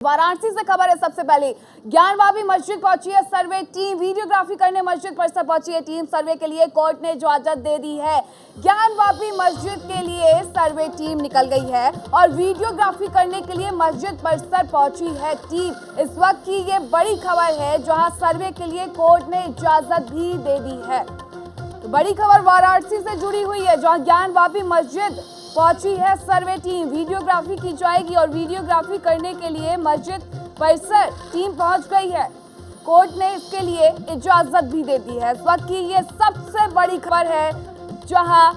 वाराणसी से खबर है। सबसे पहले ज्ञानवापी मस्जिद पहुंची है सर्वे टीम। वीडियोग्राफी करने मस्जिद परिसर पहुंची है टीम। सर्वे के लिए कोर्ट ने इजाजत दे दी है। ज्ञानवापी मस्जिद के लिए सर्वे टीम निकल गई है और वीडियोग्राफी करने के लिए मस्जिद परिसर पहुंची है टीम। इस वक्त की ये बड़ी खबर है जहां सर्वे के लिए कोर्ट ने इजाजत भी दे दी है। तो बड़ी खबर वाराणसी से जुड़ी हुई है जहां ज्ञानवापी मस्जिद पहुंची है सर्वे टीम। वीडियोग्राफी की जाएगी और वीडियोग्राफी करने के लिए मस्जिद परिसर टीम पहुंच गई है। कोर्ट ने इसके लिए इजाजत भी दे दी है। इस वक्त की ये सबसे बड़ी खबर है जहां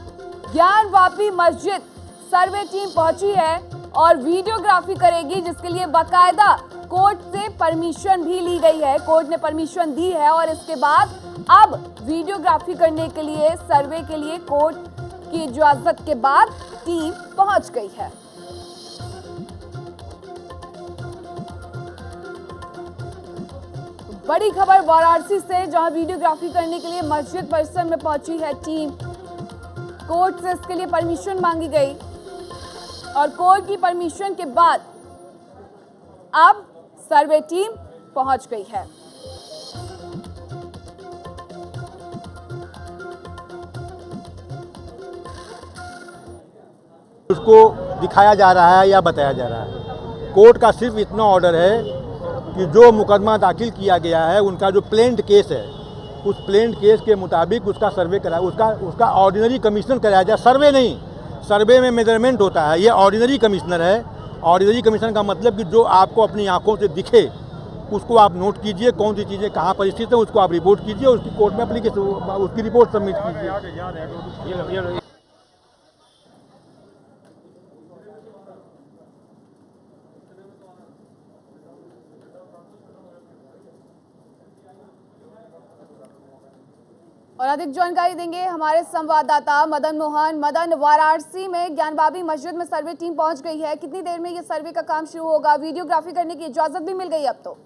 ज्ञानवापी मस्जिद सर्वे टीम पहुंची है और वीडियोग्राफी करेगी, जिसके लिए बाकायदा कोर्ट से परमिशन भी ली गई है। कोर्ट ने परमिशन दी है और इसके बाद अब वीडियोग्राफी करने के लिए सर्वे के लिए कोर्ट की इजाजत के बाद टीम पहुंच गई है। बड़ी खबर वाराणसी से जहां वीडियोग्राफी करने के लिए मस्जिद परिसर में पहुंची है टीम। कोर्ट से इसके लिए परमिशन मांगी गई और कोर्ट की परमिशन के बाद अब सर्वे टीम पहुंच गई है। उसको दिखाया जा रहा है या बताया जा रहा है। कोर्ट का सिर्फ इतना ऑर्डर है कि जो मुकदमा दाखिल किया गया है उनका जो प्लेन्ड केस है, उस प्लेन्ड केस के मुताबिक उसका सर्वे कराया, उसका ऑर्डिनरी कमिश्नर कराया जाए। सर्वे नहीं, सर्वे में मेजरमेंट होता है, ये ऑर्डिनरी कमिश्नर है। ऑर्डिनरी कमिश्नर का मतलब कि जो आपको अपनी आंखों से दिखे उसको आप नोट कीजिए, कौन सी चीज़ें कहाँ पर स्थित है उसको आप रिपोर्ट कीजिए, उसकी कोर्ट में एप्लीकेशन उसकी रिपोर्ट सबमिट कीजिए। और अधिक जानकारी देंगे हमारे संवाददाता मदन मोहन। मदन, वाराणसी में ज्ञानवापी मस्जिद में सर्वे टीम पहुंच गई है। कितनी देर में ये सर्वे का काम शुरू होगा? वीडियोग्राफी करने की इजाजत भी मिल गई अब तो?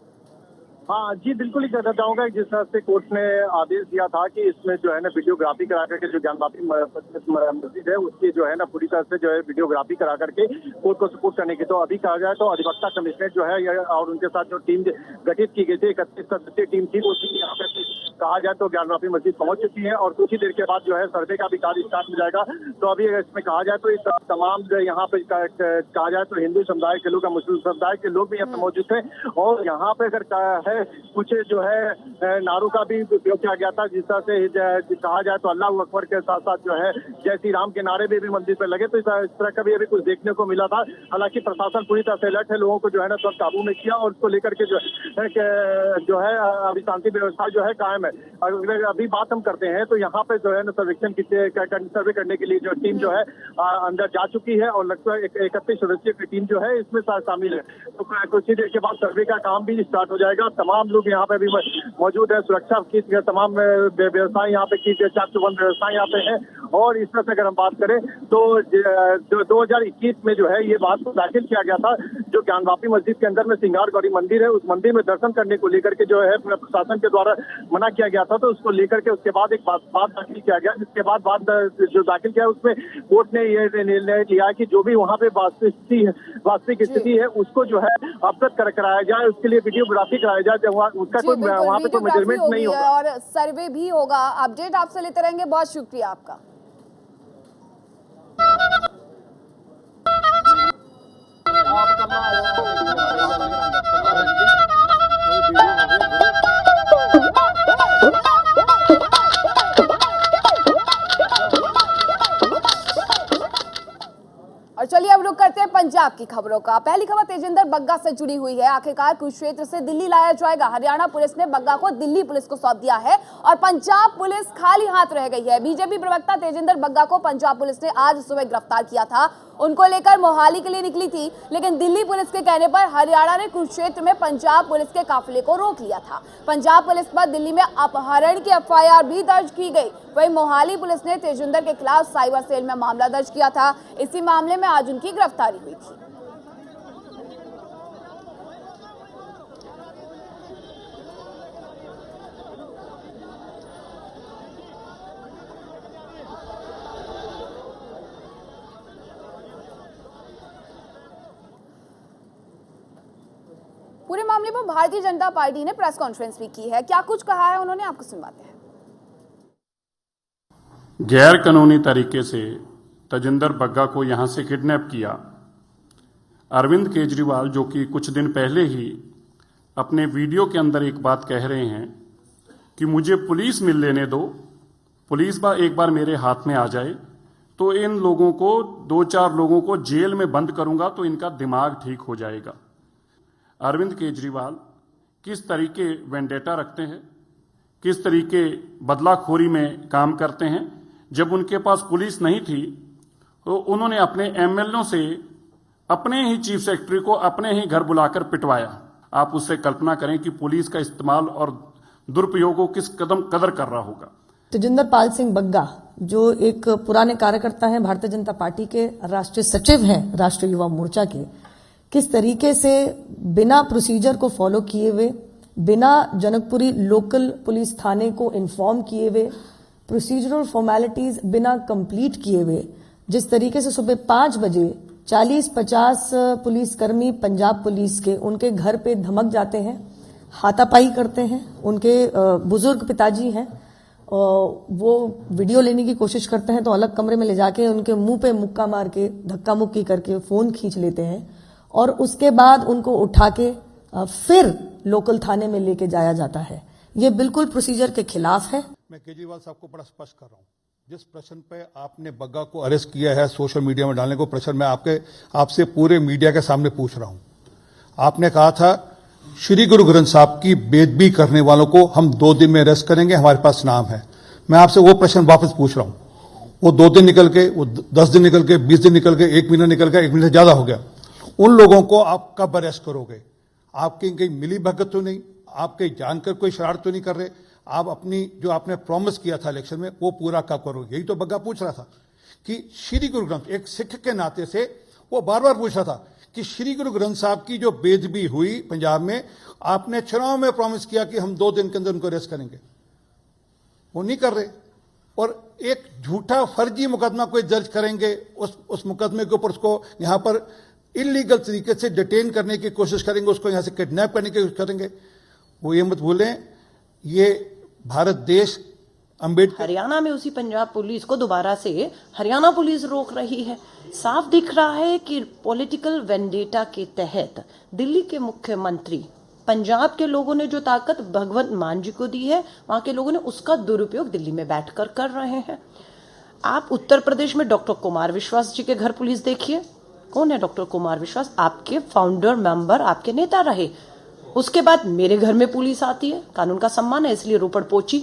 हाँ जी, बिल्कुल ही कहना चाहूंगा। जिस तरह से कोर्ट ने आदेश दिया था कि इसमें जो है ना वीडियोग्राफी करा करके जो ज्ञानवापी मस्जिद है उसकी जो है ना पूरी तरह से जो है वीडियोग्राफी करा करके कोर्ट को सपोर्ट करने की, तो अभी कहा जाए तो अधिवक्ता कमिश्नर जो है और उनके साथ जो टीम गठित की गई थी 31 सदस्यीय टीम थी, वो यहाँ पे कहा जाए तो ज्ञानवापी मस्जिद पहुंच चुकी है और कुछ ही देर के बाद जो है सर्वे का भी कार्य स्टार्ट हो जाएगा। तो अभी इसमें कहा जाए तो इस तमाम यहाँ पे कहा जाए तो हिंदू समुदाय के लोग, मुस्लिम समुदाय के लोग भी यहाँ पे मौजूद थे और यहाँ पे अगर है कुछ जो है नारों का भी उपयोग किया गया था, जिस तरह से कहा जाए तो अल्लाह अकबर के साथ साथ जो है जय श्री राम के नारे भी मंदिर पे लगे। तो इस तरह का भी अभी कुछ देखने को मिला था। हालांकि प्रशासन पूरी तरह से अलर्ट है, लोगों को जो है ना सब काबू में किया और उसको लेकर के जो है अभी शांति व्यवस्था जो है कायम है। अगर अभी बात हम करते हैं तो यहाँ पे जो है ना सर्वेक्षण सर्वे करने के लिए जो टीम जो है अंदर जा चुकी है और लगभग 31 सदस्यों की टीम जो है इसमें शामिल है। तो कुछ ही देर के बाद सर्वे का काम भी स्टार्ट हो जाएगा। तमाम लोग यहाँ पे भी मौजूद है। सुरक्षा की तमाम व्यवस्थाएं यहाँ पे की, चाक चौबंद व्यवस्थाएं यहाँ पे है। और इस तरह से अगर हम बात करें तो 2021 में जो है ये बात को दाखिल किया गया था, जो ज्ञानवापी मस्जिद के अंदर में सिंगार गौरी मंदिर है, उस मंदिर में दर्शन करने को लेकर के जो है प्रशासन के द्वारा मना किया गया था। तो उसको लेकर के उसके बाद एक बात दाखिल किया गया, जिसके बाद जो दाखिल किया उसमें कोर्ट ने ये निर्णय लिया कि जो भी वहाँ पे वास्तविक स्थिति है उसको जो है अवगत कराया जाए, उसके लिए वीडियोग्राफी कराया जाए। उसका कोई वहाँ पे कोई मेजरमेंट नहीं होगा और सर्वे भी होगा। अपडेट आपसे लेते रहेंगे। बहुत शुक्रिया आपका। और चलिए अब रुक करते हैं पंजाब की खबरों का। पहली खबर तेजिंदर बग्गा से जुड़ी हुई है। आखिरकार कुरुक्षेत्र से दिल्ली लाया जाएगा। हरियाणा पुलिस ने बग्गा को दिल्ली पुलिस को सौंप दिया है और पंजाब पुलिस खाली हाथ रह गई है। बीजेपी प्रवक्ता तेजिंदर बग्गा को पंजाब पुलिस ने आज सुबह गिरफ्तार किया था। उनको लेकर मोहाली के लिए निकली थी, लेकिन दिल्ली पुलिस के कहने पर हरियाणा ने कुरुक्षेत्र में पंजाब पुलिस के काफिले को रोक लिया था। पंजाब पुलिस पर दिल्ली में अपहरण की एफआईआर भी दर्ज की गई। वहीं मोहाली पुलिस ने तेजिंदर के खिलाफ साइबर सेल में मामला दर्ज किया था। इसी मामले में आज उनकी गिरफ्तारी हुई थी। पूरे मामले पर भारतीय जनता पार्टी ने प्रेस कॉन्फ्रेंस भी की है। क्या कुछ कहा है उन्होंने, आपको सुनवाते हैं। गैर कानूनी तरीके से तजिंदर बग्गा को यहां से किडनैप किया। अरविंद केजरीवाल जो कि कुछ दिन पहले ही अपने वीडियो के अंदर एक बात कह रहे हैं कि मुझे पुलिस मिल लेने दो, पुलिस एक बार मेरे हाथ में आ जाए तो इन लोगों को 2-4 लोगों को जेल में बंद करूंगा तो इनका दिमाग ठीक हो जाएगा। अरविंद केजरीवाल किस तरीके वेंडेटा रखते हैं, किस तरीके बदलाखोरी में काम करते हैं। जब उनके पास पुलिस नहीं थी तो उन्होंने अपने एमएलओ से अपने ही चीफ सेक्रेटरी को अपने ही घर बुलाकर पिटवाया। आप उससे कल्पना करें कि पुलिस का इस्तेमाल और दुरुपयोग को किस कदर कर रहा होगा। तेजिंदर पाल सिंह बग्गा जो एक पुराने कार्यकर्ता हैं, भारतीय जनता पार्टी के राष्ट्रीय सचिव हैं राष्ट्रीय युवा मोर्चा के, किस तरीके से बिना प्रोसीजर को फॉलो किए हुए, बिना जनकपुरी लोकल पुलिस थाने को इन्फॉर्म किए हुए, प्रोसीजरल फॉर्मेलिटीज बिना कंप्लीट किए हुए, जिस तरीके से सुबह 5 बजे 40-50 पुलिसकर्मी पंजाब पुलिस के उनके घर पे धमक जाते हैं, हाथापाई करते हैं। उनके बुजुर्ग पिताजी हैं, वो वीडियो लेने की कोशिश करते हैं तो अलग कमरे में ले जाके उनके मुंह पे मुक्का मार के धक्का मुक्की करके फोन खींच लेते हैं और उसके बाद उनको उठा के फिर लोकल थाने में लेके जाया जाता है। ये बिल्कुल प्रोसीजर के खिलाफ है। मैं केजरीवाल साहब को बड़ा स्पष्ट कर रहा हूं, जिस प्रश्न पे आपने बग्गा को अरेस्ट किया है सोशल मीडिया में डालने को, प्रश्न मैं आपसे पूरे मीडिया के सामने पूछ रहा हूं। आपने कहा था श्री गुरु ग्रंथ साहब की बेदबी करने वालों को हम 2 दिन में अरेस्ट करेंगे, हमारे पास नाम है। मैं आपसे वो प्रश्न वापस पूछ रहा हूं। वो 2 दिन निकल के, वो 10 दिन निकल के, 20 दिन निकल के, 1 महीना निकल गया, 1 महीने से ज्यादा हो गया। उन लोगों को आप कब अरेस्ट करोगे? आपकी कहीं मिली भगत तो नहीं, आप कहीं जानकर कोई शरारत तो नहीं कर रहे? आप अपनी जो आपने प्रॉमिस किया था इलेक्शन में वो पूरा कब करोगे? यही तो बग्गा पूछ रहा था कि श्री गुरु ग्रंथ, एक सिख के नाते से वो बार बार पूछ रहा था कि श्री गुरु ग्रंथ साहब की जो बेदबी हुई पंजाब में, आपने चुनाव में प्रॉमिस किया कि हम 2 दिन के अंदर उनको अरेस्ट करेंगे, वो नहीं कर रहे। और एक झूठा फर्जी मुकदमा कोई दर्ज करेंगे, उस मुकदमे के ऊपर उसको यहां पर इलीगल तरीके से डिटेन करने की कोशिश करेंगे, उसको यहां से किडनैप करने की कोशिश करेंगे। वो ये मत भूलें, ये भारत देश अंबेडकर। हरियाणा में उसी पंजाब पुलिस को दोबारा से हरियाणा पुलिस रोक रही है। साफ दिख रहा है कि पॉलिटिकल वेंडेटा के तहत दिल्ली के मुख्यमंत्री, पंजाब के लोगों ने जो ताकत भगवंत मान जी को दी है, वहां के लोगों ने उसका दुरुपयोग दिल्ली में बैठकर कर रहे हैं। आप उत्तर प्रदेश में डॉक्टर कुमार विश्वास जी के घर पुलिस देखिए। कौन है डॉक्टर कुमार विश्वास? आपके फाउंडर मेंबर, आपके नेता रहे। उसके बाद मेरे घर में पुलिस आती है, कानून का सम्मान है इसलिए रोपड़ पहुंची,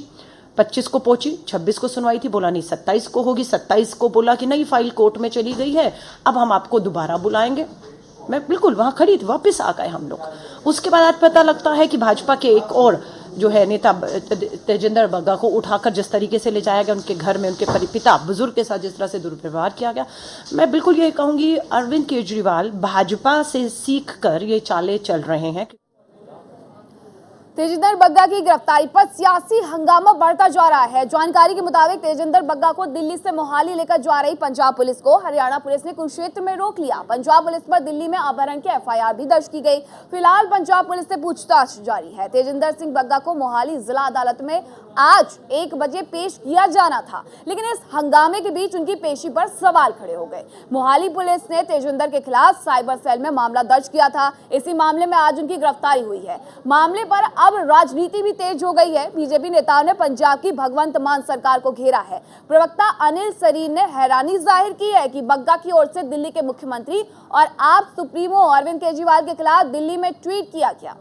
25 को पहुंची, 26 को सुनवाई थी, बोला नहीं 27 को होगी, 27 को बोला कि नहीं फाइल कोर्ट में चली गई है, अब हम आपको दोबारा बुलाएंगे। मैं बिल्कुल वहां खड़ी थी, वापस आ गए हम लोग। उसके बाद आज पता लगता है कि भाजपा के एक और जो है नेता तेजिंदर बग्गा को उठाकर जिस तरीके से ले जाया गया उनके घर में, उनके पिता बुजुर्ग के साथ जिस तरह से दुर्व्यवहार किया गया। मैं बिल्कुल ये कहूंगी अरविंद केजरीवाल भाजपा से सीख कर ये चालें चल रहे हैं। तेजिंदर बग्गा की गिरफ्तारी पर सियासी हंगामा बढ़ता जा रहा है। जानकारी के मुताबिक तेजिंदर बग्गा को दिल्ली से मोहाली लेकर जा रही पंजाब पुलिस को हरियाणा पुलिस ने कुरुक्षेत्र में रोक लिया। पंजाब पुलिस पर दिल्ली में अपहरण की एफआईआर भी दर्ज की गई। फिलहाल पंजाब पुलिस से पूछताछ जारी है। तेजिंदर सिंह बग्गा को मोहाली जिला अदालत में आज 1 बजे पेश किया जाना था, लेकिन इस हंगामे के बीच उनकी पेशी पर सवाल खड़े हो गए। मोहाली पुलिस ने तेजिंदर के खिलाफ साइबर सेल में मामला दर्ज किया था। इसी मामले में आज उनकी गिरफ्तारी हुई है। मामले पर अब राजनीति भी तेज हो गई है। बीजेपी नेताओं ने पंजाब की भगवंत मान सरकार को घेरा है। प्रवक्ता अनिल सरीन ने हैरानी जाहिर की है कि बग्गा की ओर से दिल्ली के मुख्यमंत्री और आप सुप्रीमो अरविंद केजरीवाल के खिलाफ दिल्ली में ट्वीट किया गया।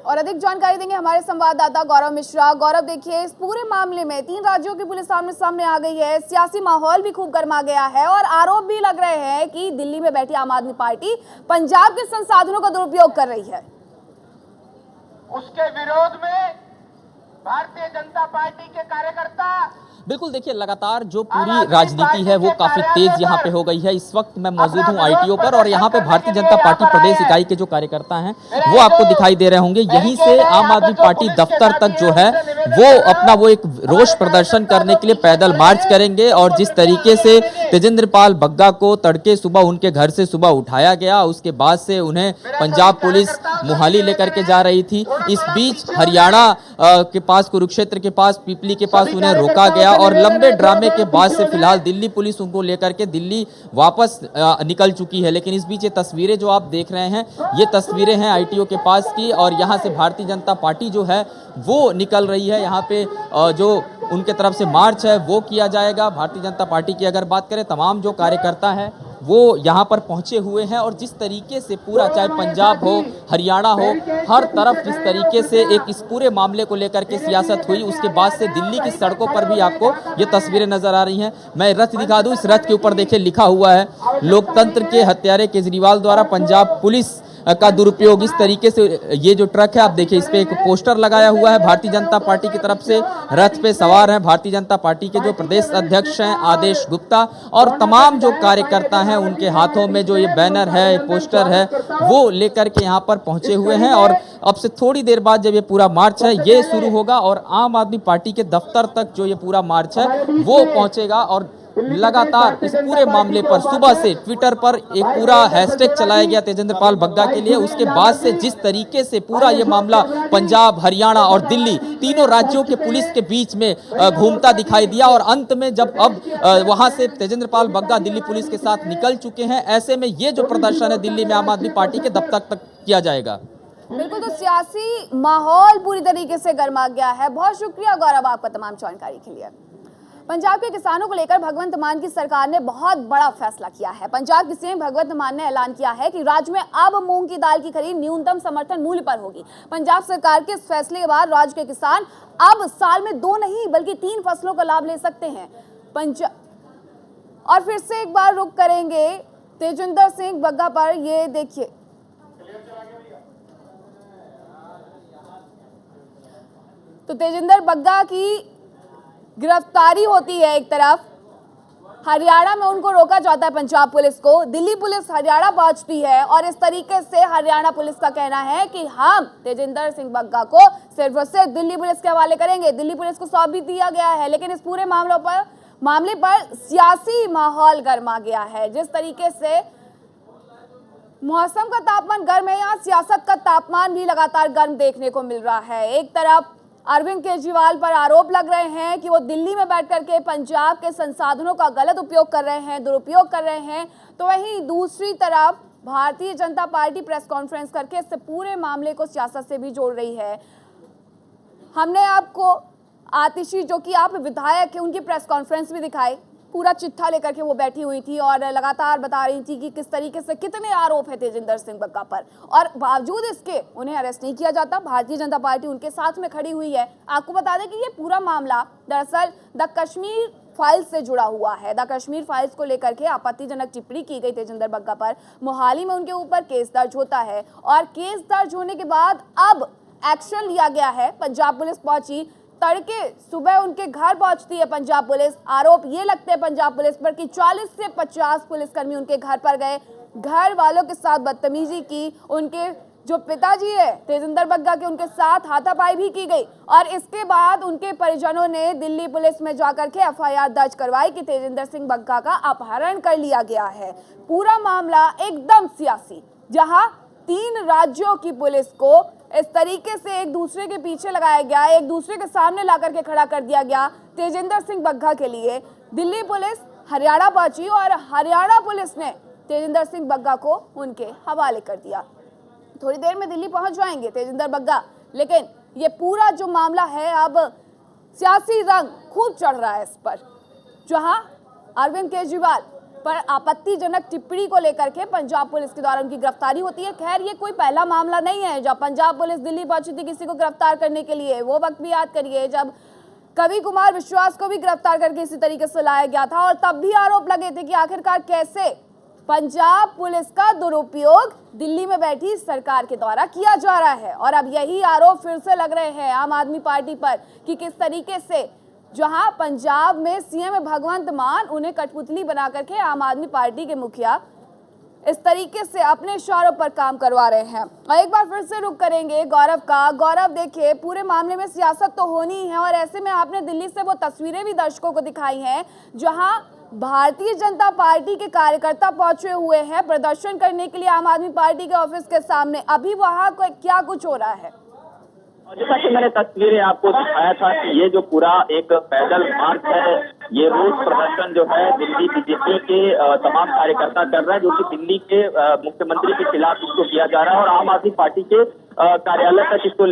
और अधिक जानकारी देंगे हमारे संवाददाता गौरव मिश्रा। गौरव, देखिए इस पूरे मामले में 3 राज्यों की पुलिस सामने आ गई है। सियासी माहौल भी खूब गर्मा गया है और आरोप भी लग रहे हैं कि दिल्ली में बैठी आम आदमी पार्टी पंजाब के संसाधनों का दुरुपयोग कर रही है। उसके विरोध में भारतीय जनता पार्टी के कार्यकर्ता बिल्कुल, देखिए लगातार जो पूरी राजनीति है वो काफी तेज यहाँ पे हो गई है। इस वक्त मैं मौजूद हूँ आईटीओ पर और यहाँ पे भारतीय जनता पार्टी प्रदेश इकाई के जो कार्यकर्ता हैं वो आपको दिखाई दे रहे होंगे। यहीं से आम आदमी पार्टी दफ्तर तक जो है वो अपना वो एक रोष प्रदर्शन करने के लिए पैदल मार्च करेंगे। और जिस तरीके से तेजेंद्र पाल बग्गा को तड़के सुबह उनके घर से सुबह उठाया गया, उसके बाद से उन्हें पंजाब पुलिस मोहाली लेकर के जा रही थी। इस बीच हरियाणा के पास, कुरुक्षेत्र के पास, पीपली के पास उन्हें रोका गया और लंबे ड्रामे के बाद से फिलहाल दिल्ली पुलिस उनको लेकर के दिल्ली वापस निकल चुकी है। लेकिन इस बीच ये तस्वीरें जो आप देख रहे हैं, ये तस्वीरें हैं आईटीओ के पास की, और यहाँ से भारतीय जनता पार्टी जो है वो निकल रही है। यहाँ पे जो उनके तरफ से मार्च है वो किया जाएगा। भारतीय जनता पार्टी की अगर बात करें, तमाम जो कार्यकर्ता हैं वो यहाँ पर पहुंचे हुए हैं। और जिस तरीके से पूरा, चाहे पंजाब हो, हरियाणा हो, हर तरफ जिस तरीके से एक इस पूरे मामले को लेकर के सियासत हुई, उसके बाद से दिल्ली की सड़कों पर भी आपको ये तस्वीरें नजर आ रही हैं। मैं रथ दिखा दूं, इस रथ के ऊपर देखिए लिखा हुआ है, लोकतंत्र के हत्यारे केजरीवाल द्वारा पंजाब पुलिस का दुरुपयोग। इस तरीके से ये जो ट्रक है, आप देखिए इस पे एक पोस्टर लगाया हुआ है भारतीय जनता पार्टी की तरफ से। रथ पे सवार हैं भारतीय जनता पार्टी के जो प्रदेश अध्यक्ष हैं आदेश गुप्ता, और तमाम जो कार्यकर्ता हैं उनके हाथों में जो ये बैनर है, पोस्टर है, वो लेकर के यहाँ पर पहुंचे हुए हैं। और अब से थोड़ी देर बाद जब ये पूरा मार्च है ये शुरू होगा और आम आदमी पार्टी के दफ्तर तक जो ये पूरा मार्च है वो पहुंचेगा। और लगातार इस पूरे मामले पर सुबह से ट्विटर पर एक पूरा हैशटैग चलाया गया तेजेंद्र पाल बग्गा के लिए। उसके बाद से जिस तरीके से पूरा ये मामला पंजाब, हरियाणा और दिल्ली तीनों राज्यों के पुलिस के बीच में घूमता दिखाई दिया, और अंत में जब अब वहां से तेजेंद्र पाल बग्गा दिल्ली पुलिस के साथ निकल चुके हैं, ऐसे में ये जो प्रदर्शन है दिल्ली में आम आदमी पार्टी के दफ्तर तक किया जाएगा। बिल्कुल, तो सियासी माहौल पूरी तरीके से गर्मा गया है। बहुत शुक्रिया गौरव आपका तमाम जानकारी के लिए। पंजाब के किसानों को लेकर भगवंत मान की सरकार ने बहुत बड़ा फैसला किया है। पंजाब के सीएम भगवंत मान ने ऐलान किया है कि राज्य में अब मूंग की दाल की खरीद न्यूनतम समर्थन मूल्य पर होगी। पंजाब सरकार के इस फैसले के बाद राज्य के किसान अब साल में 2 नहीं बल्कि 3 फसलों का लाभ ले सकते हैं। और फिर से एक बार रुक करेंगे तेजिंदर सिंह बग्गा पर। ये देखिए, तो तेजिंदर बग्गा की गिरफ्तारी होती है एक तरफ, हरियाणा में उनको रोका जाता है पंजाब पुलिस को, दिल्ली पुलिस हरियाणा पहुंचती है और इस तरीके से हरियाणा पुलिस का कहना है कि हम तेजिंदर सिंह बग्गा को सिर्फ और सिर्फ दिल्ली पुलिस के हवाले करेंगे। दिल्ली पुलिस को सौंप भी दिया गया है, लेकिन इस पूरे मामले पर सियासी माहौल गर्मा गया है। जिस तरीके से मौसम का तापमान गर्म है, यहाँ सियासत का तापमान भी लगातार गर्म देखने को मिल रहा है। एक तरफ अरविंद केजरीवाल पर आरोप लग रहे हैं कि वो दिल्ली में बैठ करके पंजाब के संसाधनों का गलत उपयोग कर रहे हैं, दुरुपयोग कर रहे हैं, तो वहीं दूसरी तरफ Bharatiya Janata party press conference करके इस पूरे मामले को सियासत से भी जोड़ रही है। हमने आपको आतिशी, जो कि आप विधायक हैं, उनकी प्रेस कॉन्फ्रेंस भी दिखाई, पूरा चिट्ठा लेकर के वो बैठी हुई थी और लगातार बता रही थी कि किस तरीके से कितने आरोप है तेजिंदर सिंह बग्गा पर, और बावजूद इसके उन्हें अरेस्ट नहीं किया जाता। भारतीय जनता पार्टी उनके साथ में खड़ी हुई है। आपको बता दें कि ये पूरा मामला दरअसल द कश्मीर फाइल्स से जुड़ा हुआ है। द कश्मीर फाइल्स को लेकर के आपत्तिजनक टिप्पणी की गई तेजिंदर बग्गा पर। मोहाली में उनके ऊपर केस दर्ज होता है और केस दर्ज होने के बाद अब एक्शन लिया गया है। पंजाब पुलिस पहुंची, तड़के सुबह उनके घर पहुंचती है पंजाब पुलिस। आरोप ये लगते हैं पंजाब पुलिस पर कि 40 से 50 पुलिसकर्मी उनके घर पर गए, घर वालों के साथ बदतमीजी की, उनके जो पिताजी है तेजिंदर बग्गा के उनके साथ हाथापाई भी की गई, और इसके बाद उनके परिजनों ने दिल्ली पुलिस में जाकर के एफआईआर दर्ज करवाई कि तेजिंदर सिंह बग्गा का अपहरण कर लिया गया है। पूरा मामला एकदम सियासी, जहां 3 राज्यों की पुलिस को इस तरीके से एक दूसरे के पीछे लगाया गया, एक दूसरे के सामने ला करके खड़ा कर दिया गया तेजिंदर सिंह बग्गा के लिए। दिल्ली पुलिस हरियाणा पहुंची और हरियाणा पुलिस ने तेजिंदर सिंह बग्गा को उनके हवाले कर दिया। थोड़ी देर में दिल्ली पहुंच जाएंगे तेजिंदर बग्गा, लेकिन ये पूरा जो मामला है अब सियासी रंग खूब चढ़ रहा है इस पर, जहां अरविंद केजरीवाल पर आपत्तिजनक टिप्पणी को लेकर के पंजाब पुलिस के द्वारा उनकी गिरफ्तारी होती है। खैर, ये कोई पहला मामला नहीं है जब पंजाब पुलिस दिल्ली पहुंची थी किसी को गिरफ्तार करने के लिए। वो वक्त भी याद करिए जब कवि कुमार विश्वास को भी गिरफ्तार करके इसी तरीके से लाया गया था, और तब भी आरोप लगे थे कि आखिरकार कैसे पंजाब पुलिस का दुरुपयोग दिल्ली में बैठी सरकार के द्वारा किया जा रहा है। और अब यही आरोप फिर से लग रहे हैं आम आदमी पार्टी पर कि किस तरीके से जहां पंजाब में सीएम भगवंत मान उन्हें कठपुतली बना करके आम आदमी पार्टी के मुखिया इस तरीके से अपने इशारों पर काम करवा रहे हैं। और एक बार फिर से रुक करेंगे गौरव का। गौरव, देखिए पूरे मामले में सियासत तो होनी है और ऐसे में आपने दिल्ली से वो तस्वीरें भी दर्शकों को दिखाई हैं जहां भारतीय जनता पार्टी के कार्यकर्ता पहुंचे हुए हैं प्रदर्शन करने के लिए आम आदमी पार्टी के ऑफिस के सामने। अभी वहां क्या कुछ हो रहा है? जैसा कि मैंने तस्वीरें आपको दिखाया था कि ये जो पूरा एक पैदल मार्च है, ये रोज प्रदर्शन जो है दिल्ली बीजेपी के तमाम कार्यकर्ता कर रहे हैं, जो कि दिल्ली के मुख्यमंत्री के खिलाफ इसको किया जा रहा है और आम आदमी पार्टी के कार्यालय तक इसको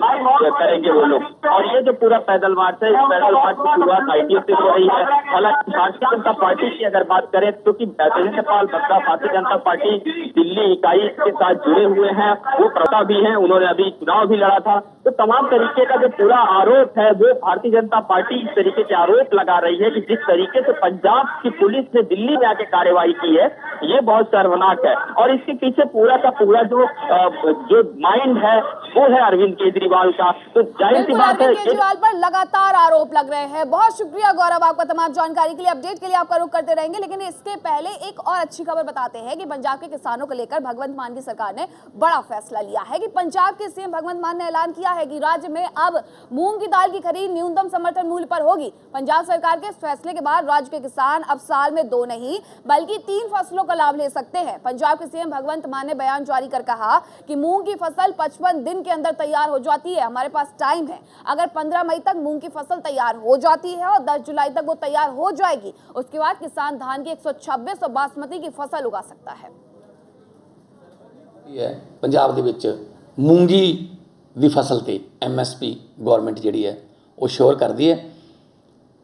करेंगे वो लोग। और ये जो पूरा पैदल मार्च है, इस पैदल मार्च की शुरुआत ITO से हो रही है। हालांकि भारतीय जनता पार्टी की अगर बात करें, क्योंकि तेजेंद्र पाल बग्गा भारतीय जनता पार्टी दिल्ली इकाई के साथ जुड़े हुए हैं, वो प्रता भी हैं, उन्होंने अभी चुनाव भी लड़ा था। तो तमाम तरीके का जो पूरा आरोप है वो भारतीय जनता पार्टी इस तरीके के आरोप लगा रही है कि जिस तरीके से पंजाब की पुलिस ने दिल्ली में आके कार्रवाई की है, ये बहुत शर्मनाक है। और इसके पीछे पूरा का पूरा जो माइंड है वो है अरविंद केजरीवाल का। तो जाहिर सी बात है केजरीवाल पर लगातार आरोप लग रहे हैं। बहुत शुक्रिया गौरव आपका तमाम जानकारी के लिए। अपडेट के लिए आपका रुख करते रहेंगे, लेकिन इसके पहले एक और अच्छी खबर बताते हैं कि पंजाब के किसानों को लेकर भगवंत मान की सरकार ने बड़ा फैसला लिया है कि पंजाब के सीएम भगवंत मान ने ऐलान किया है कि राज्य में अब मूंग की दाल की खरीद न्यूनतम समर्थन मूल्य पर होगी। पंजाब सरकार के इस फैसले के बाद राज्य के किसान अब साल में 2 नहीं बल्कि 3 फसलों का लाभ ले सकते हैं। पंजाब के सीएम भगवंत मान ने बयान जारी कर कहा कि मूंग की फसल 55 दिन के अंदर तैयार हो जाती है। हमारे पास टाइम है। अगर 15 मई तक मूंग की फसल तैयार हो जाती है और 10 जुलाई तक वो तैयार हो जाएगी, उसके बाद किसान धान की 126 और बासमती की फसल उगा सकता है। पंजाब दे विच मूंगी दी फसल ते MSP गवर्नमेंट जिहड़ी है वो श्योर करदी है।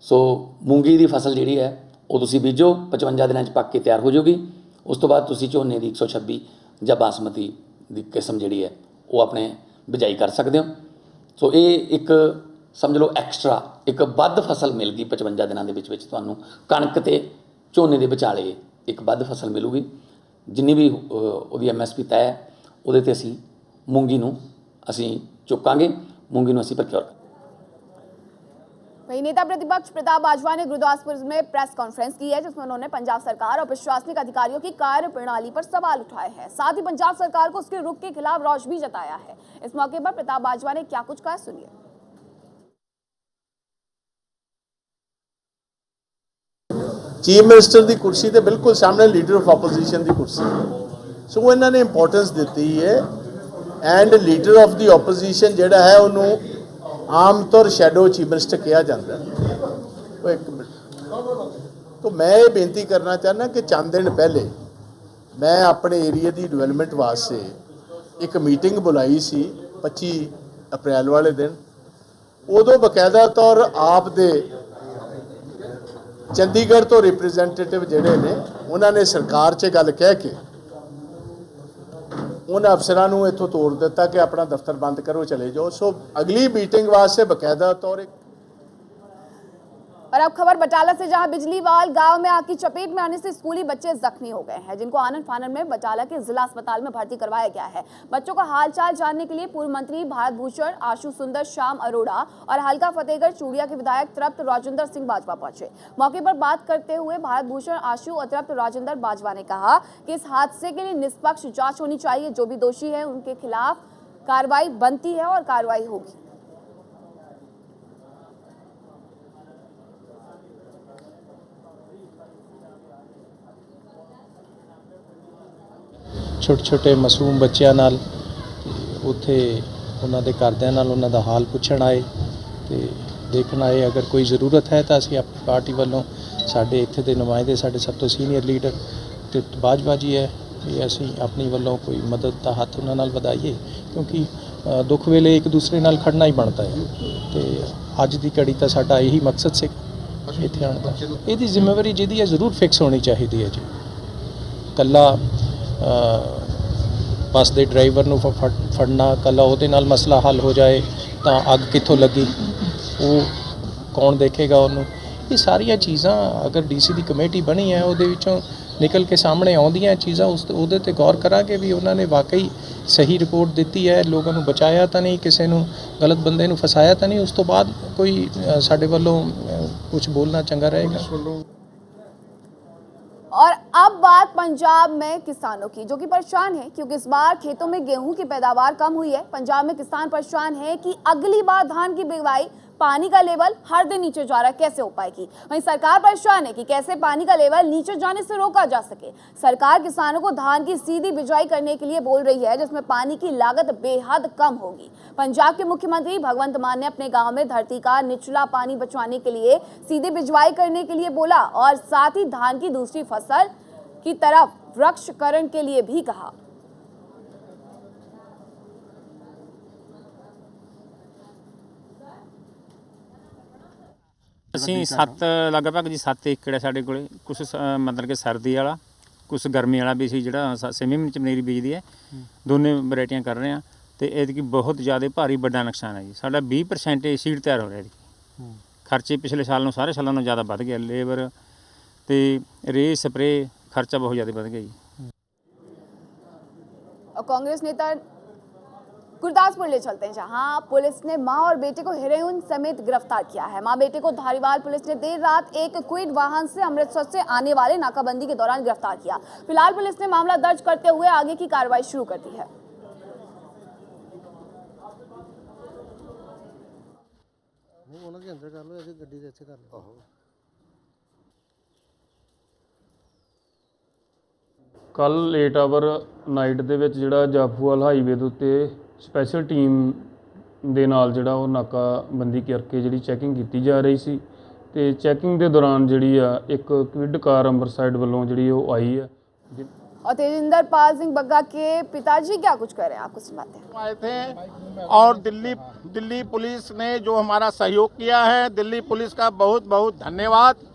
सो मूंगी दी फसल जिहड़ी है वो तुसीं बीजो, 55 दिनां च पक के तैयार हो जाएगी। उस तो बाद तुसीं झोने दी 126 ਜਾਂ बासमती दी किस्म जिहड़ी है वो अपने बिजाई कर सकते हो। सो ये एक समझ लो एक्सट्रा एक वध फसल मिल गई 55 दिनों के विच तुहानूं कणक ते झोने के विचाले एक वध फसल मिलूगी। जिन्नी भी उहदी MSP तय है उहदे ते असीं मूंगी नूं असीं चुकांगे, मूंगी नूं असीं प्रक्योर करांगे। वहीं नेता प्रतिपक्ष प्रताप बाजवा ने गुरुदासपुर में प्रेस कॉन्फ्रेंस की है, जिसमें उन्होंने पंजाब सरकार और प्रशासनिक अधिकारियों की कार्य प्रणाली पर सवाल उठाए हैं। साथ ही पंजाब सरकार को उसके रुख के खिलाफ रोष भी जताया है। इस मौके पर प्रताप बाजवा ने क्या कुछ कहा, सुनिए। चीफ मिनिस्टर की कुर्सी तो बिल्कुल सामने लीडर ऑफ ऑपोजिशन की कुर्सी है। सो इन्होंने इंपोर्टेंस दी है and leader of the opposition जिहड़ा है उन्होंने आम तौर शैडो चीफ मिनिस्टर कहा जाता है। वो एक मिनट तो मैं ये बेनती करना चाहना कि चंद दिन पहले मैं अपने एरिया की डिवेलपमेंट वास्ते एक मीटिंग बुलाई सी 25 अप्रैल वाले दिन। उदों बकायदा तौर आप दे चंडीगढ़ तो रिप्रजेंटेटिव जिहड़े ने उन्होंने सरकार च गल कह के उन अफसरां नूं इत्थों तोड़ दिता कि अपना दफ्तर बंद करो, चले जाओ। सो अगली मीटिंग वास्ते बकायदा तौर। और अब खबर बटाला से, जहां बिजलीवाल गांव में आग की चपेट में आने से स्कूली बच्चे जख्मी हो गए हैं, जिनको आनन फानन में बटाला के जिला अस्पताल में भर्ती करवाया गया है। बच्चों का हालचाल जानने के लिए पूर्व मंत्री भारत भूषण, आशु सुंदर, श्याम अरोड़ा और हल्का फतेहगढ़ चूड़िया के विधायक तृप्त राजेंद्र सिंह बाजवा पहुंचे। मौके पर बात करते हुए भारत भूषण, आशु और तृप्त राजेंद्र बाजवा ने कहा कि इस हादसे के लिए निष्पक्ष जाँच होनी चाहिए। जो भी दोषी है उनके खिलाफ कार्रवाई बनती है और कार्रवाई होगी। छोटे छोटे मासूम बच्चों नाल उत्थे उन्हां दे घरदिआं नाल उन्हां दा हाल पुछण आए ते देखण आए। अगर कोई ज़रूरत है तो असीं अपनी पार्टी वालों साडे इत्थे दे नुमाइंदे साडे सब तो सीनियर लीडर ते बाजवा जी है कि असीं अपनी वालों कोई मदद का हत्थ उन्हां नाल वधाईए, क्योंकि दुख वेले एक दूसरे नाल खड़ना ही बनता है। तो अज दी घड़ी तो साडा यही मकसद से इत्थे आउण दा। इहदी जिम्मेवारी जिहदी है जरूर फिक्स होनी चाहिए है जी। कल्ला बस के ड्राइवर नूं फड़ना, कल्ला उहदे नाल मसला हल हो जाए तो अग कित्थों लगी वो कौन देखेगा उन्होंने। ये सारिया चीज़ां अगर DC की कमेटी बनी है उहदे विचों निकल के सामने आउंदियां चीज़ां उहदे ते गौर करांगे भी उन्होंने वाकई सही रिपोर्ट दी है, लोगों को बचाया तो नहीं, किसी को गलत बंदे नूं फसाया तो नहीं। उस तो बाद कोई साडे वालों कुछ बोलना चंगा रहेगा। और अब बात पंजाब में किसानों की, जो कि परेशान है क्योंकि इस बार खेतों में गेहूं की पैदावार कम हुई है। पंजाब में किसान परेशान है कि अगली बार धान की बिगवाई, पानी का लेवल हर दिन नीचे जा रहा है, कैसे हो पाएगी। वहीं सरकार परेशान है कि कैसे पानी का लेवल नीचे जाने से रोका जा सके। सरकार किसानों को धान की सीधी बिजाई करने के लिए बोल रही है, जिसमें पानी की लागत बेहद कम होगी। पंजाब के मुख्यमंत्री भगवंत मान ने अपने गांव में धरती का निचला पानी बचाने के लिए सीधी बिजवाई करने के लिए बोला और साथ ही धान की दूसरी फसल की तरफ वृक्षकरण के लिए भी कहा। ਅਸੀਂ 7 ਲਗਭਗ ਜੀ 7 ਏਕੜ ਹੈ ਸਾਡੇ ਕੋਲੇ। ਕੁਝ ਮਤਲਬ ਕਿ ਸਰਦੀ ਵਾਲਾ, ਕੁਝ ਗਰਮੀ ਵਾਲਾ ਵੀ ਸੀ ਜਿਹੜਾ ਸੇਮੀ ਮਿਰਚ ਪਨੀਰੀ ਬੀਜਦੀ ਹੈ। ਦੋਨੇ ਵੈਰਾਈਟੀਆਂ ਕਰ ਰਹੇ ਹਾਂ ਤੇ ਇਹਦੀ ਬਹੁਤ ਜ਼ਿਆਦਾ ਭਾਰੀ ਵੱਡਾ ਨੁਕਸਾਨ ਹੈ ਜੀ। ਸਾਡਾ 20% ਸੀਡ ਤਿਆਰ ਹੋ ਰਿਹਾ ਜੀ। ਖਰਚੇ ਪਿਛਲੇ ਸਾਲ ਨੂੰ ਸਾਰੇ ਸਾਲਾਂ ਨਾਲੋਂ ਜ਼ਿਆਦਾ ਵੱਧ ਗਿਆ। ਲੇਬਰ ਤੇ ਰੇ ਸਪਰੇ ਖਰਚਾ बहुत ज़्यादा बढ़ गया जी। और कांग्रेस नेता गुरदासपुर ले चलते हैं, जहां पुलिस ने मां और बेटे को हेरोइन समेत गिरफ्तार किया है। मां बेटे को धारीवाल पुलिस ने देर रात एक क्विड वाहन से अमृतसर से आने वाले नाकाबंदी के दौरान गिरफ्तार किया। फिलहाल पुलिस ने मामला दर्ज करते हुए आगे की कार्रवाई शुरू कर दी है। ਕੱਲ ਲੇਟ ਆਵਰ ਨਾਈਟ ਦੇ ਵਿੱਚ ਜਿਹੜਾ ਜਾਫੂਵਾਲ ਹਾਈਵੇ ਦੇ ਉੱਤੇ ਸਪੈਸ਼ਲ ਟੀਮ ਦੇ ਨਾਲ ਜਿਹੜਾ ਉਹ ਨਾਕਾਬੰਦੀ ਕਰਕੇ ਜਿਹੜੀ ਚੈਕਿੰਗ ਕੀਤੀ ਜਾ ਰਹੀ ਸੀ ਤੇ ਚੈਕਿੰਗ ਦੇ ਦੌਰਾਨ ਜਿਹੜੀ ਆ ਇੱਕ क्विड कार अंबर साइड ਵੱਲੋਂ ਜਿਹੜੀ ਉਹ आई है। और तेजिंदर पाल सिंह बग्गा के पिताजी क्या कुछ कर रहे हैं, आपको सुनाते हैं। आए थे और दिल्ली पुलिस ने जो हमारा सहयोग किया है, दिल्ली पुलिस का बहुत बहुत धन्यवाद।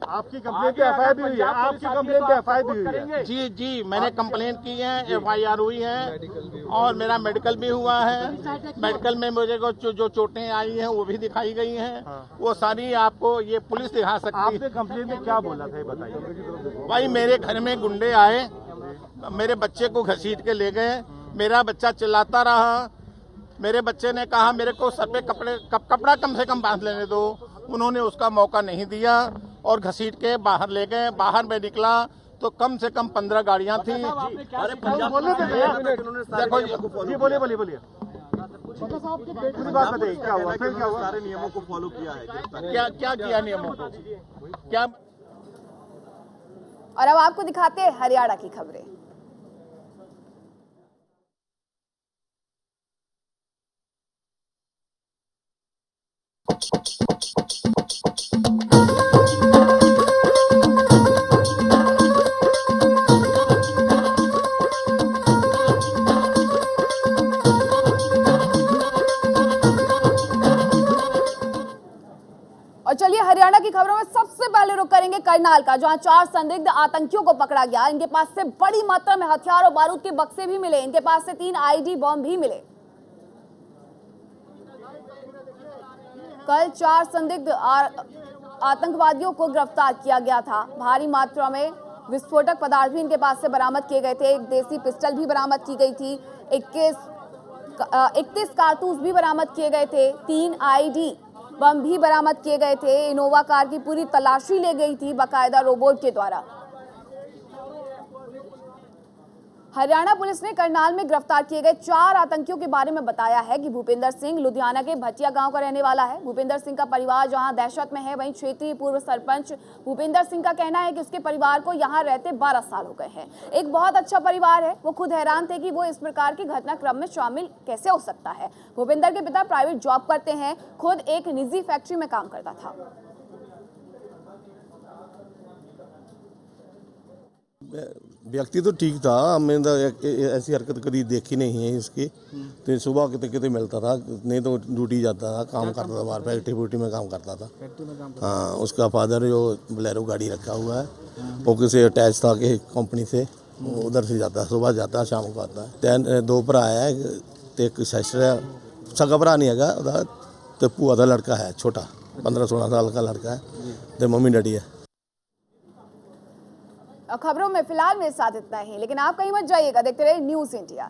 आपकी कंप्लेंट पे एफआईआर भी हुई है? आपकी कंप्लेंट पे एफआईआर भी हुई है? जी जी, मैंने कंप्लेंट की है, एफआईआर हुई है और मेरा मेडिकल भी हुआ है। मेडिकल में मुझे को जो चोटें आई हैं वो भी दिखाई गई हैं। वो सारी आपको ये पुलिस दिखा सकती है। आपने कंप्लेंट में क्या बोला था बताइए। भाई मेरे घर में गुंडे आए, मेरे बच्चे को घसीट के ले गए, मेरा बच्चा चिल्लाता रहा। मेरे बच्चे ने कहा मेरे को सर पे कपड़ा कम से कम बांध लेने दो। उन्होंने उसका मौका नहीं दिया और घसीट के बाहर ले गए। बाहर में निकला तो कम से कम 15 गाड़ियां थी। अरे देखो जी, बोलिए बात बताइए, क्या हुआ फिर, क्या हुआ? सारे नियमों को फॉलो किया है? क्या किया नियमों को? क्या? और अब आपको दिखाते हैं हरियाणा की खबरें। और चलिए हरियाणा की खबरों में सबसे पहले रुक करेंगे करनाल का, जहां 4 संदिग्ध आतंकियों को पकड़ा गया। इनके पास से बड़ी मात्रा में हथियार और बारूद के बक्से भी मिले। इनके पास से 3 आईडी बम भी मिले। कल 4 संदिग्ध आतंकवादियों को गिरफ्तार किया गया था। भारी मात्रा में विस्फोटक पदार्थ भी इनके पास से बरामद किए गए थे। एक देसी पिस्टल भी बरामद की गई थी। 31 कारतूस भी बरामद किए गए थे। 3 आईडी बम भी बरामद किए गए थे। इनोवा कार की पूरी तलाशी ली गई थी बाकायदा रोबोट के द्वारा। हरियाणा पुलिस ने करनाल में गिरफ्तार किए गए 4 आतंकियों के बारे में बताया है कि भूपेंद्र सिंह लुधियाना के भटिया गांव का रहने वाला है। भूपेंद्र सिंह का परिवार जहां दहशत में है, वहीं क्षेत्रीय पूर्व सरपंच भूपेंद्र सिंह का कहना है कि उसके परिवार को यहां रहते 12 साल हो गए हैं। एक बहुत अच्छा परिवार है। वो खुद हैरान थे कि वो इस प्रकार के घटनाक्रम में शामिल कैसे हो सकता है। भूपेंद्र के पिता प्राइवेट जॉब करते हैं, खुद एक निजी फैक्ट्री में काम करता था। व्यक्ति तो ठीक था, मैंने ऐसी हरकत कभी देखी नहीं है इसकी। तो सुबह कितने मिलता था, नहीं तो ड्यूटी जाता था, काम करता था, बाहर फैक्ट्री में काम करता था। हाँ, उसका फादर जो बोलेरो गाड़ी रखा हुआ है वो किसी अटैच था कि कंपनी से, उधर से जाता है, सुबह जाता है, शाम को आता है। 2 भरा है, एक सिस्टर है, सगा भरा नहीं है, तो पुआ का लड़का है छोटा, 15-16 साल का लड़का है, तो मम्मी डैडी है। खबरों में फिलहाल मेरे साथ इतना ही, लेकिन आप कहीं मत जाइएगा, देखते रहिए न्यूज़ इंडिया।